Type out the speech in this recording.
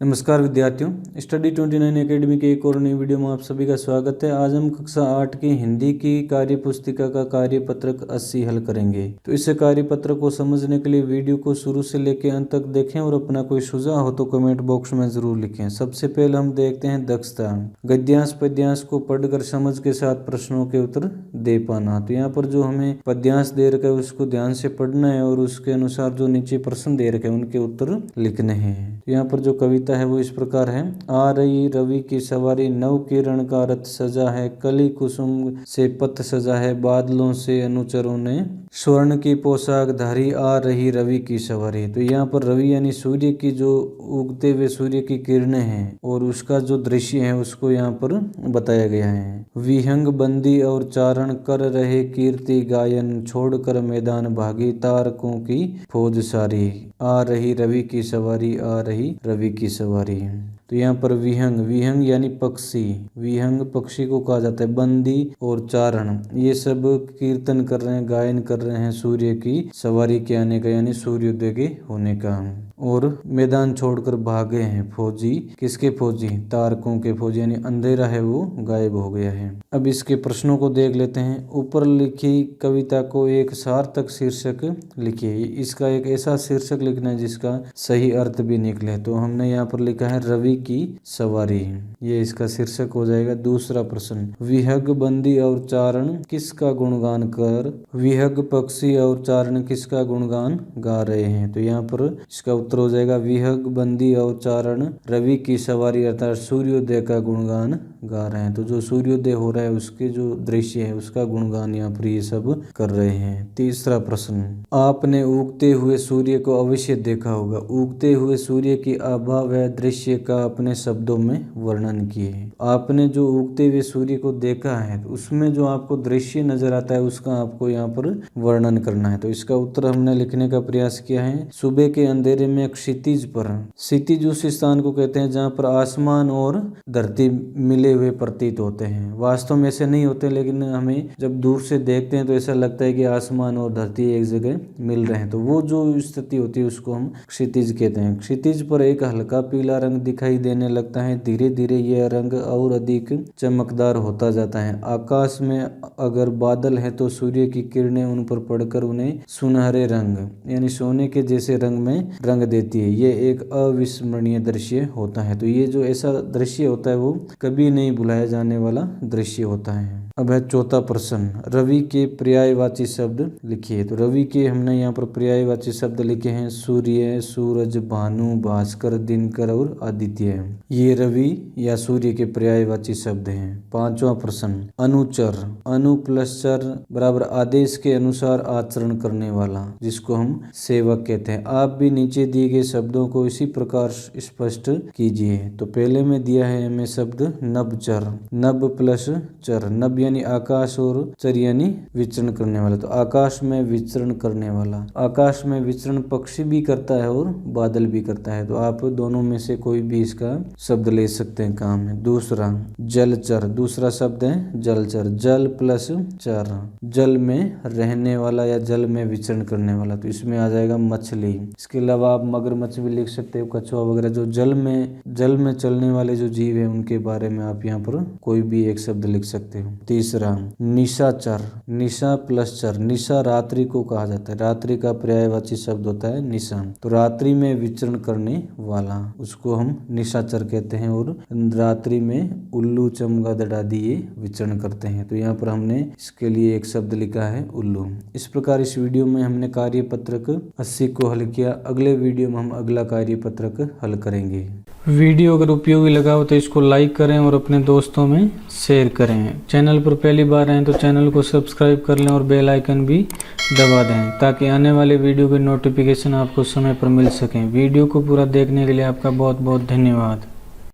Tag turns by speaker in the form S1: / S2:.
S1: नमस्कार विद्यार्थियों, study 29 academy के एक और नई वीडियो में आप सभी का स्वागत है। आज हम कक्षा 8 की हिंदी की कार्य पुस्तिका का कार्यपत्रक 80 हल करेंगे। तो इस कार्यपत्र को समझने के लिए वीडियो को शुरू से लेकर अंत तक देखें और अपना कोई सुझाव हो तो कमेंट बॉक्स में जरूर लिखें। सबसे पहले हम देखते हैं दक्षता। गद्यांश पद्यांश को पढ़कर समझ के साथ प्रश्नों के उत्तर दे पाना। तो यहाँ पर जो हमें पद्यांश दे रखा है उसको ध्यान से पढ़ना है और उसके अनुसार जो नीचे प्रश्न दे रखे हैं उनके उत्तर लिखने हैं। यहाँ पर जो कविता है वो इस प्रकार है। आ रही रवि की सवारी, नव किरण का रथ सजा है, कली कुसुम से पथ सजा है, बादलों से अनुचरों ने स्वर्ण की पोशाक धारी, आ रही रवि की सवारी। तो यहाँ पर रवि यानी सूर्य की जो उगते हुए सूर्य की किरणें हैं और उसका जो दृश्य है उसको यहाँ पर बताया गया है। विहंग बंदी और चारण कर रहे कीर्ति गायन, छोड़कर मैदान भागी तारकों की फौज सारी, आ रही रवि की सवारी, आ रही रवि की सवारी। तो यहाँ पर विहंग, विहंग यानी पक्षी, विहंग पक्षी को कहा जाता है। बंदी और चारण ये सब कीर्तन कर रहे हैं, गायन कर रहे हैं सूर्य की सवारी के आने का यानी सूर्योदय के होने का। और मैदान छोड़कर भागे हैं फौजी, किसके फौजी? तारकों के फौजी, यानी अंधेरा है वो गायब हो गया है। अब इसके प्रश्नों को देख लेते हैं। ऊपर लिखी कविता को एक सार्थक शीर्षक लिखिए। इसका एक ऐसा शीर्षक लिखना है जिसका सही अर्थ भी निकले। तो हमने यहाँ पर लिखा है रवि की सवारी, ये इसका शीर्षक हो जाएगा। दूसरा प्रश्न, विहग बंदी और चारण किसका गुणगान कर, विहग पक्षी और चारण किसका गुणगान गा रहे हैं? तो यहाँ पर इसका उत्तर हो जाएगा विहग बंदी और चारण रवि की सवारी अर्थात सूर्योदय का गुणगान गा रहे हैं। तो जो सूर्योदय हो रहा है उसके जो दृश्य है उसका गुणगान यहाँ पर ये सब कर रहे हैं। तीसरा प्रश्न, आपने उगते हुए सूर्य को अवश्य देखा होगा, उगते हुए सूर्य की आभा व दृश्य का अपने शब्दों में वर्णन किए। आपने जो उगते हुए सूर्य को देखा है तो उसमें जो आपको दृश्य नजर आता है उसका आपको यहाँ पर वर्णन करना है। तो इसका उत्तर हमने लिखने का प्रयास किया है। सुबह के अंधेरे में क्षितिज पर, क्षितिज उस स्थान को कहते हैं जहाँ पर आसमान और धरती मिले हुए प्रतीत होते हैं। वास्तव में ऐसे नहीं होते, लेकिन हमें जब दूर से देखते हैं तो ऐसा लगता है कि आसमान और धरती एक जगह मिल रहे हैं। तो वो जो स्थिति होती है उसको हम क्षितिज कहते हैं। क्षितिज पर एक हल्का पीला रंग दिखाई देने लगता है, धीरे धीरे यह रंग और अधिक चमकदार होता जाता है। आकाश में अगर बादल है तो सूर्य की किरणें उन पर पड़कर उन्हें सुनहरे रंग यानी सोने के जैसे रंग में रंग देती है। ये एक अविस्मरणीय दृश्य होता है। तो ये जो ऐसा दृश्य होता है वो कभी नहीं भुलाया जाने वाला दृश्य होता है। अब है चौथा प्रश्न, रवि के पर्यायवाची शब्द लिखिए। तो रवि के हमने यहाँ पर पर्यायवाची शब्द लिखे हैं सूर्य, सूरज, भानु, भास्कर, दिनकर और आदित्य। ये रवि या सूर्य के पर्यायवाची शब्द हैं। पांचवा प्रश्न, अनुचर, अनु प्लस चर बराबर आदेश के अनुसार आचरण करने वाला, जिसको हम सेवक कहते हैं। आप भी नीचे दिए गए शब्दों को इसी प्रकार स्पष्ट कीजिए। तो पहले में दिया है हमें शब्द नभचर, नभ प्लस चर, नभ यानी आकाश और चर यानी विचरण करने वाला। तो आकाश में विचरण करने वाला, आकाश में विचरण पक्षी भी करता है और बादल भी करता है। तो आप दोनों में से कोई भी इसका शब्द ले सकते हैं, काम है। दूसरा जलचर, दूसरा शब्द है जलचर, जल प्लस चर, जल में रहने वाला या जल में विचरण करने वाला। तो इसमें आ जाएगा मछली। इसके अलावा आप मगरमच्छ भी लिख सकते हो, कछुआ वगैरह, जो जल में चलने वाले जो जीव है उनके बारे में आप यहाँ पर कोई भी एक शब्द लिख सकते हो। तीसरा निशाचर, निशा प्लस चर, निशा रात्रि को कहा जाता है, रात्रि का पर्यायवाची शब्द होता है निशा। तो रात्रि में विचरण करने वाला उसको हम निशाचर कहते हैं। और रात्रि में उल्लू, चमगादड़ आदि ये विचरण करते हैं। तो यहाँ पर हमने इसके लिए एक शब्द लिखा है उल्लू। इस प्रकार इस वीडियो में हमने कार्यपत्रक 80 को हल किया। अगले वीडियो में हम अगला कार्यपत्रक हल करेंगे। वीडियो अगर उपयोगी लगा हो तो इसको लाइक करें और अपने दोस्तों में शेयर करें। चैनल पर पहली बार आए तो चैनल को सब्सक्राइब कर लें और बेल आइकन भी दबा दें ताकि आने वाले वीडियो की नोटिफिकेशन आपको समय पर मिल सकें। वीडियो को पूरा देखने के लिए आपका बहुत बहुत धन्यवाद।